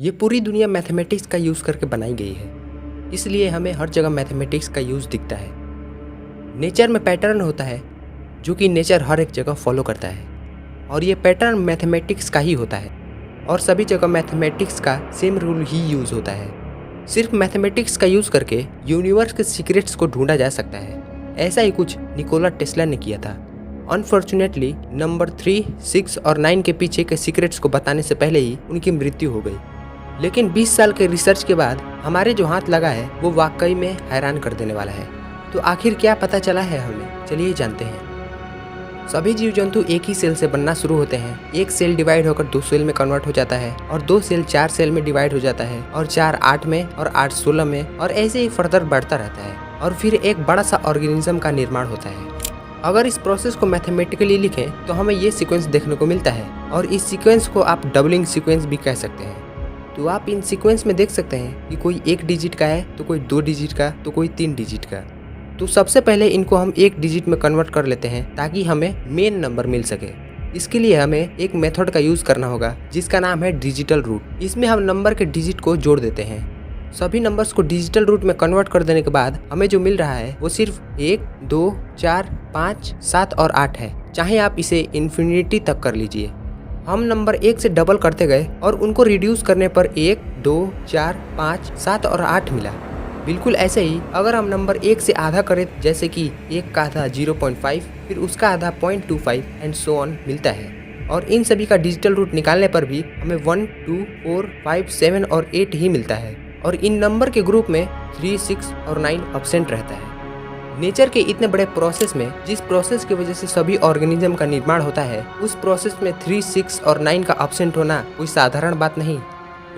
ये पूरी दुनिया मैथमेटिक्स का यूज़ करके बनाई गई है, इसलिए हमें हर जगह मैथमेटिक्स का यूज़ दिखता है। नेचर में पैटर्न होता है जो कि नेचर हर एक जगह फॉलो करता है, और ये पैटर्न मैथमेटिक्स का ही होता है, और सभी जगह मैथमेटिक्स का सेम रूल ही यूज़ होता है। सिर्फ मैथमेटिक्स का यूज़ करके यूनिवर्स के सीक्रेट्स को ढूंढा जा सकता है। ऐसा ही कुछ निकोला टेस्ला ने किया था। अनफॉर्चुनेटली नंबर 3, 6 और 9 के पीछे के सीक्रेट्स को बताने से पहले ही उनकी मृत्यु हो गई। लेकिन 20 साल के रिसर्च के बाद हमारे जो हाथ लगा है वो वाकई में हैरान कर देने वाला है। तो आखिर क्या पता चला है हमें, चलिए जानते हैं। सभी जीव जंतु एक ही सेल से बनना शुरू होते हैं। एक सेल डिवाइड होकर 2 सेल में कन्वर्ट हो जाता है, और 2 सेल 4 सेल में डिवाइड हो जाता है, और 4 8 में, और 8 16 में, और ऐसे ही फर्दर बढ़ता रहता है, और फिर एक बड़ा सा ऑर्गेनिज्म का निर्माण होता है। अगर इस प्रोसेस को मैथमेटिकली लिखें तो हमें ये सीक्वेंस देखने को मिलता है, और इस सीक्वेंस को आप डबलिंग सीक्वेंस भी कह सकते हैं। तो आप इन सीक्वेंस में देख सकते हैं कि कोई 1 डिजिट का है, तो कोई 2 डिजिट का, तो कोई 3 डिजिट का। तो सबसे पहले इनको हम 1 डिजिट में कन्वर्ट कर लेते हैं ताकि हमें मेन नंबर मिल सके। इसके लिए हमें एक मेथड का यूज़ करना होगा जिसका नाम है डिजिटल रूट। इसमें हम नंबर के डिजिट को जोड़ देते हैं। सभी नंबर्स को डिजिटल रूट में कन्वर्ट कर देने के बाद हमें जो मिल रहा है वो सिर्फ 1, 2, 4, 5, 7 और 8 है। चाहे आप इसे इन्फिनिटी तक कर लीजिए। हम नंबर 1 से डबल करते गए और उनको रिड्यूस करने पर 1, 2, 4, 5, 7 और 8 मिला। बिल्कुल ऐसे ही अगर हम नंबर 1 से आधा करें, जैसे कि 1 का आधा 0.5, फिर उसका आधा 0.25 एंड सो ऑन मिलता है। और इन सभी का डिजिटल रूट निकालने पर भी हमें 1, 2, 4, 5, 7 और 8 ही मिलता है। और इन नंबर के ग्रुप में 3, 6 और 9 एब्सेंट रहता है। नेचर के इतने बड़े प्रोसेस में, जिस प्रोसेस की वजह से सभी ऑर्गेनिज्म का निर्माण होता है, उस प्रोसेस में 3, 6 और 9 का एब्सेंट होना कोई साधारण बात नहीं।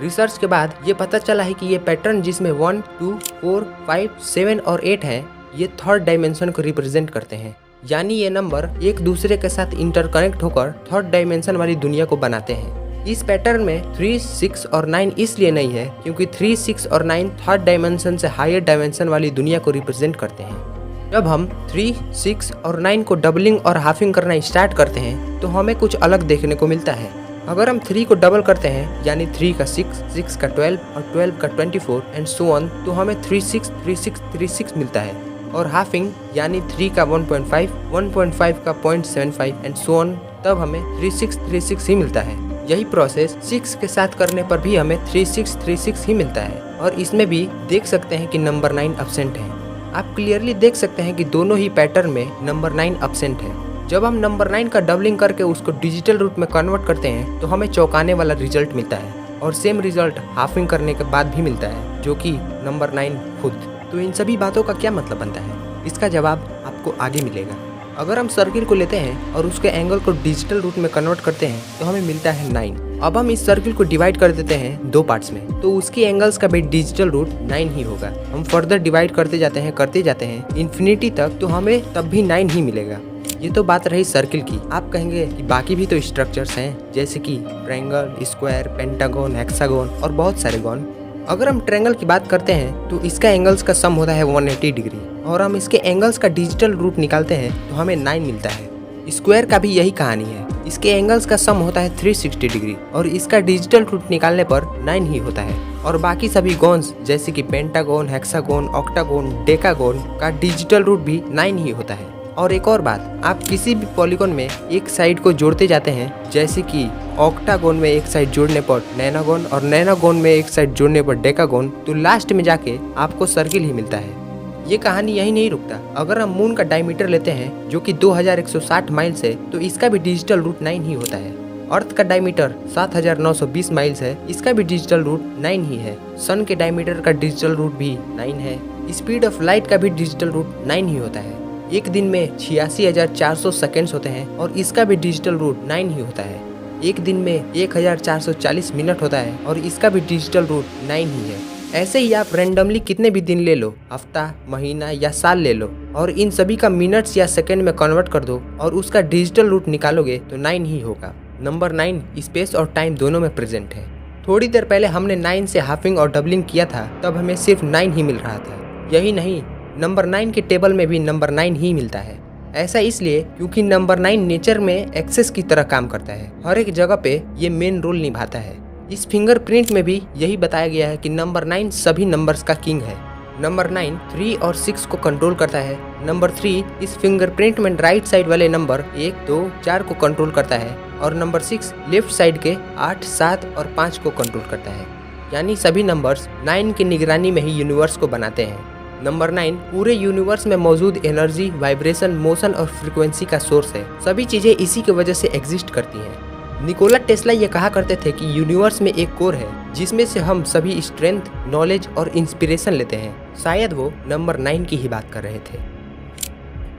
रिसर्च के बाद ये पता चला है कि ये पैटर्न जिसमें 1, 2, 4, 5, 7 और 8 है, ये थर्ड डायमेंशन को रिप्रेजेंट करते हैं। यानी ये नंबर एक दूसरे के साथ इंटरकनेक्ट होकर थर्ड डायमेंशन वाली दुनिया को बनाते हैं। इस पैटर्न में 3, 6 और 9 इसलिए नहीं है क्योंकि 3, 6 और 9 थर्ड डायमेंशन से हायर डायमेंशन वाली दुनिया को रिप्रेजेंट करते हैं। जब हम 3, 6 और 9 को डबलिंग और हाफिंग करना स्टार्ट करते हैं तो हमें कुछ अलग देखने को मिलता है। अगर हम 3 को डबल करते हैं, यानी 3 का 6, 6 का 12 और 12 का 24 एंड सो ऑन, तो हमें 36, 36, 36 मिलता है। और हाफिंग यानी 3 का 1.5, 1.5 का 0.75 एंड सो ऑन, तब हमें 36, 36 ही मिलता है। यही प्रोसेस 6 के साथ करने पर भी हमें 36, 36 ही मिलता है। और इसमें भी देख सकते हैं कि नंबर 9 एब्सेंट है। आप क्लियरली देख सकते हैं कि दोनों ही पैटर्न में नंबर 9 एब्सेंट है। जब हम नंबर 9 का डबलिंग करके उसको डिजिटल रूट में कन्वर्ट करते हैं तो हमें चौंकाने वाला रिजल्ट मिलता है, और सेम रिजल्ट हाफिंग करने के बाद भी मिलता है, जो कि नंबर 9 खुद। तो इन सभी बातों का क्या मतलब बनता है, इसका जवाब आपको आगे मिलेगा। अगर हम सर्किल को लेते हैं और उसके एंगल को डिजिटल रूट में कन्वर्ट करते हैं तो हमें मिलता है 9। अब हम इस सर्किल को डिवाइड कर देते हैं 2 पार्ट्स में, तो उसकी एंगल्स का भी डिजिटल रूट 9 ही होगा। हम फर्दर डिवाइड करते जाते हैं इन्फिनिटी तक, तो हमें तब भी 9 ही मिलेगा। ये तो बात रही सर्किल की। आप कहेंगे कि बाकी भी तो स्ट्रक्चर्स हैं, जैसे कि ट्रायंगल, स्क्वायर, पेंटागन, हेक्सागन और बहुत सारे गॉन। अगर हम ट्रायंगल की बात करते हैं तो इसका एंगल्स का सम होता है 180 डिग्री, और हम इसके एंगल्स का डिजिटल रूट निकालते हैं तो हमें 9 मिलता है। स्क्वायर का भी यही कहानी है। इसके एंगल्स का सम होता है 360 डिग्री, और इसका डिजिटल रूट निकालने पर 9 ही होता है। और बाकी सभी गॉन्स जैसे कि पेंटागन, हेक्सागन, ऑक्टागन, डेकागन का डिजिटल रूट भी 9 ही होता है। और एक और बात, आप किसी भी पॉलीगॉन में एक साइड को जोड़ते जाते हैं, जैसे कि ऑक्टागोन में एक साइड जोड़ने पर नैनागोन और नैनागोन में एक साइड जोड़ने पर डेकागोन, तो लास्ट में जाके आपको सर्किल ही मिलता है। ये कहानी यही नहीं रुकता। अगर हम मून का डायमीटर लेते हैं जो कि 2160 माइल्स है, तो इसका भी डिजिटल रूट 9 ही होता है। अर्थ का डायमीटर 7920 माइल्स है, इसका भी डिजिटल रूट 9 ही है। सन के डायमीटर का डिजिटल रूट भी 9 है। स्पीड ऑफ लाइट का भी डिजिटल रूट 9 ही होता है। एक दिन में 86,400 सेकेंड्स होते हैं, और इसका भी डिजिटल रूट 9 ही होता है। एक दिन में 1440 मिनट होता है, और इसका भी डिजिटल रूट 9 ही है। ऐसे ही आप रैंडमली कितने भी दिन ले लो, हफ्ता, महीना या साल ले लो, और इन सभी का मिनट्स या सेकंड में कन्वर्ट कर दो और उसका डिजिटल रूट निकालोगे तो 9 ही होगा। नंबर 9 स्पेस और टाइम दोनों में प्रेजेंट है। थोड़ी देर पहले हमने 9 से हाफिंग और डबलिंग किया था, तब हमें सिर्फ 9 ही मिल रहा था। यही नहीं, नंबर 9 के टेबल में भी नंबर 9 ही मिलता है। ऐसा इसलिए क्योंकि नंबर 9 नेचर में एक्सेस की तरह काम करता है। हर एक जगह पे ये मेन रोल निभाता है। इस फिंगरप्रिंट में भी यही बताया गया है कि नंबर 9 सभी नंबर्स का किंग है। नंबर 9 3 और 6 को कंट्रोल करता है। नंबर 3 इस फिंगरप्रिंट में राइट साइड वाले नंबर 1, 2, 4 को कंट्रोल करता है और नंबर 6 लेफ्ट साइड के 8, 7 और 5 को कंट्रोल करता है। यानी सभी नंबर्स 9 की निगरानी में ही यूनिवर्स को बनाते हैं। नंबर 9 पूरे यूनिवर्स में मौजूद एनर्जी, वाइब्रेशन, मोशन और फ्रीक्वेंसी का सोर्स है। सभी चीजें इसी की वजह से एग्जिस्ट करती हैं। निकोला टेस्ला ये कहा करते थे कि यूनिवर्स में एक कोर है जिसमें से हम सभी स्ट्रेंथ, नॉलेज और इंस्पिरेशन लेते हैं। शायद वो नंबर 9 की ही बात कर रहे थे।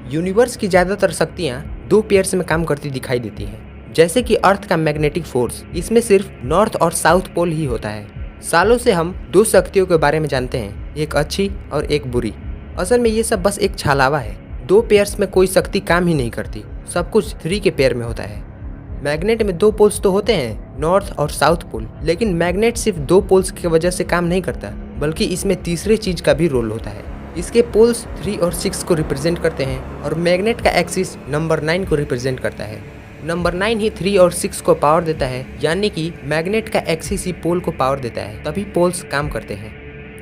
यूनिवर्स की ज्यादातर शक्तियाँ 2 पेयर्स में काम करती दिखाई देती हैं। जैसे कि अर्थ का मैग्नेटिक फोर्स, इसमें सिर्फ नॉर्थ और साउथ पोल ही होता है। सालों से हम 2 शक्तियों के बारे में जानते हैं, एक अच्छी और एक बुरी। असल में ये सब बस एक छलावा है। 2 पेयर्स में कोई शक्ति काम ही नहीं करती, सब कुछ 3 के पेयर में होता है। मैग्नेट में 2 पोल्स तो होते हैं, नॉर्थ और साउथ पोल, लेकिन मैग्नेट सिर्फ 2 पोल्स की वजह से काम नहीं करता, बल्कि इसमें तीसरे चीज का भी रोल होता है। इसके पोल्स 3 और 6 को रिप्रेजेंट करते हैं और मैग्नेट का एक्सिस नंबर 9 को रिप्रेजेंट करता है। नंबर 9 ही 3 और 6 को पावर देता है, यानी कि मैग्नेट का एक्सिस ही पोल को पावर देता है, तभी पोल्स काम करते हैं।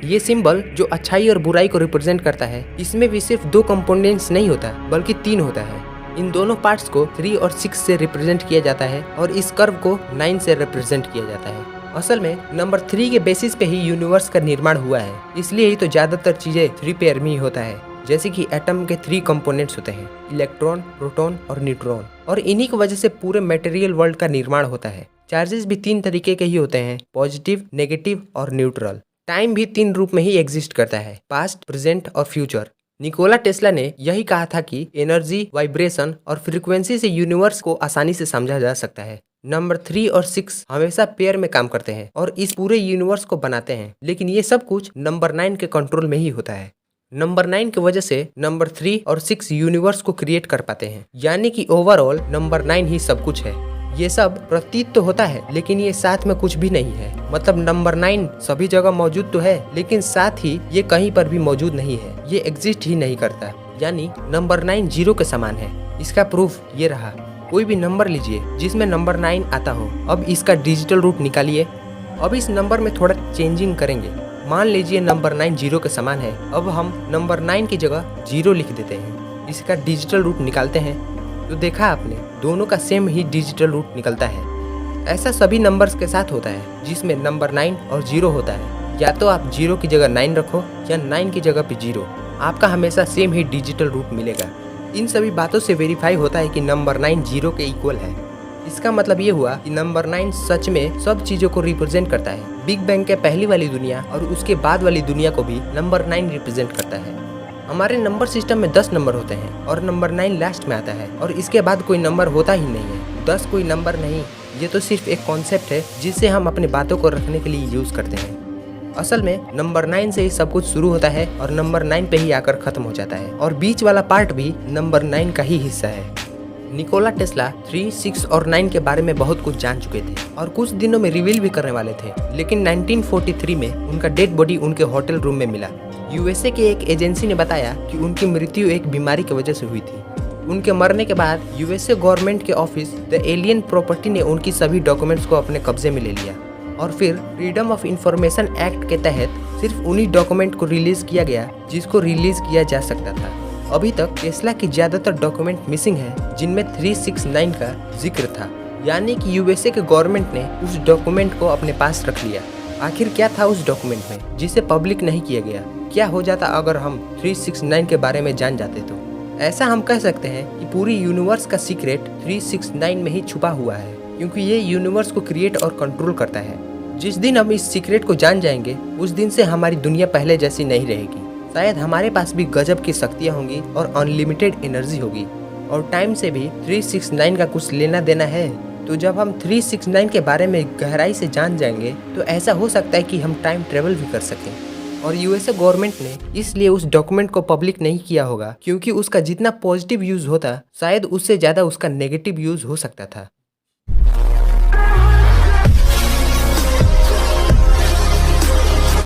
ये सिंबल जो अच्छाई और बुराई को रिप्रेजेंट करता है, इसमें भी सिर्फ 2 कंपोनेंट्स नहीं होता बल्कि 3 होता है। इन दोनों पार्ट्स को 3 और 6 से रिप्रेजेंट किया जाता है और इस कर्व को 9 से रिप्रेजेंट किया जाता है। असल में नंबर 3 के बेसिस पे ही यूनिवर्स का निर्माण हुआ है, इसलिए ही तो ज्यादातर चीजें 3 पेयर में ही होता है। जैसे कि एटम के 3 कंपोनेंट्स होते हैं, इलेक्ट्रॉन, प्रोटॉन और न्यूट्रॉन, और इन्हीं की वजह से पूरे मटेरियल वर्ल्ड का निर्माण होता है। चार्जेस भी 3 तरीके के ही होते हैं, पॉजिटिव, नेगेटिव और न्यूट्रल। टाइम भी 3 रूप में ही एग्जिस्ट करता है, पास्ट, प्रेजेंट और फ्यूचर। निकोला टेस्ला ने यही कहा था कि एनर्जी, वाइब्रेशन और फ्रीक्वेंसी से यूनिवर्स को आसानी से समझा जा सकता है। नंबर 3 और 6 हमेशा पेयर में काम करते हैं और इस पूरे यूनिवर्स को बनाते हैं, लेकिन ये सब कुछ नंबर 9 के कंट्रोल में ही होता है। नंबर 9 की वजह से नंबर 3 और 6 यूनिवर्स को क्रिएट कर पाते हैं, यानी कि ओवरऑल नंबर 9 ही सब कुछ है। ये सब प्रतीत तो होता है, लेकिन ये साथ में कुछ भी नहीं है। मतलब नंबर 9 सभी जगह मौजूद तो है, लेकिन साथ ही ये कहीं पर भी मौजूद नहीं है, ये एग्जिस्ट ही नहीं करता। यानी नंबर 9 0 के समान है। इसका प्रूफ ये रहा। कोई भी नंबर लीजिए जिसमें नंबर 9 आता हो, अब इसका डिजिटल रूप निकालिए। अब इस नंबर में थोड़ा चेंजिंग करेंगे। मान लीजिए नंबर 9 0 के समान है, अब हम नंबर 9 की जगह 0 लिख देते हैं। इसका डिजिटल रूप निकालते हैं तो देखा आपने, दोनों का सेम ही डिजिटल रूप निकलता है। ऐसा सभी नंबर्स के साथ होता है जिसमें नंबर 9 और 0 होता है। या तो आप 0 की जगह 9 रखो या 9 की जगह पे 0, आपका हमेशा सेम ही डिजिटल रूप मिलेगा। इन सभी बातों से वेरीफाई होता है कि नंबर 9 0 के इक्वल है। इसका मतलब ये हुआ कि नंबर 9 सच में सब चीजों को रिप्रेजेंट करता है। बिग बैंग के पहली वाली दुनिया और उसके बाद वाली दुनिया को भी नंबर 9 रिप्रेजेंट करता है। हमारे नंबर सिस्टम में 10 नंबर होते हैं और नंबर 9 लास्ट में आता है और इसके बाद कोई नंबर होता ही नहीं है। 10 कोई नंबर नहीं, ये तो सिर्फ एक कॉन्सेप्ट है जिसे हम अपनी बातों को रखने के लिए यूज करते हैं। असल में नंबर 9 से ही सब कुछ शुरू होता है और नंबर 9 पे ही आकर खत्म हो जाता है, और बीच वाला पार्ट भी नंबर 9 का ही हिस्सा है। निकोला टेस्ला 3, 6 और 9 के बारे में बहुत कुछ जान चुके थे और कुछ दिनों में रिवील भी करने वाले थे, लेकिन 1943 में उनका डेड बॉडी उनके होटल रूम में मिला। यूएसए के एक एजेंसी ने बताया कि उनकी मृत्यु एक बीमारी की वजह से हुई थी। उनके मरने के बाद यूएसए गवर्नमेंट के ऑफिस द एलियन प्रॉपर्टी ने उनकी सभी डॉक्यूमेंट्स को अपने कब्जे में ले लिया और फिर फ्रीडम ऑफ इंफॉर्मेशन एक्ट के तहत सिर्फ उन्हीं डॉक्यूमेंट को रिलीज किया गया जिसको रिलीज किया जा सकता था। अभी तक टेस्ला की ज्यादातर डॉक्यूमेंट मिसिंग है जिनमें 369 का जिक्र था, यानी कि यूएसए के गवर्नमेंट ने उस डॉक्यूमेंट को अपने पास रख लिया। आखिर क्या था उस डॉक्यूमेंट में जिसे पब्लिक नहीं किया गया? क्या हो जाता अगर हम 369 के बारे में जान जाते? तो ऐसा हम कह सकते हैं कि पूरी यूनिवर्स का सीक्रेट 369 में ही छुपा हुआ है, क्योंकि ये यूनिवर्स को क्रिएट और कंट्रोल करता है। जिस दिन हम इस सीक्रेट को जान जाएंगे उस दिन से हमारी दुनिया पहले जैसी नहीं रहेगी। शायद हमारे पास भी गजब की शक्तियाँ होंगी और अनलिमिटेड एनर्जी होगी, और टाइम से भी 369 का कुछ लेना देना है। तो जब हम 369 के बारे में गहराई से जान जाएंगे तो ऐसा हो सकता है कि हम टाइम ट्रेवल भी कर सकें। और यूएसए गवर्नमेंट ने इसलिए उस डॉक्यूमेंट को पब्लिक नहीं किया होगा क्योंकि उसका जितना पॉजिटिव यूज होता शायद उससे ज़्यादा उसका नेगेटिव यूज हो सकता था।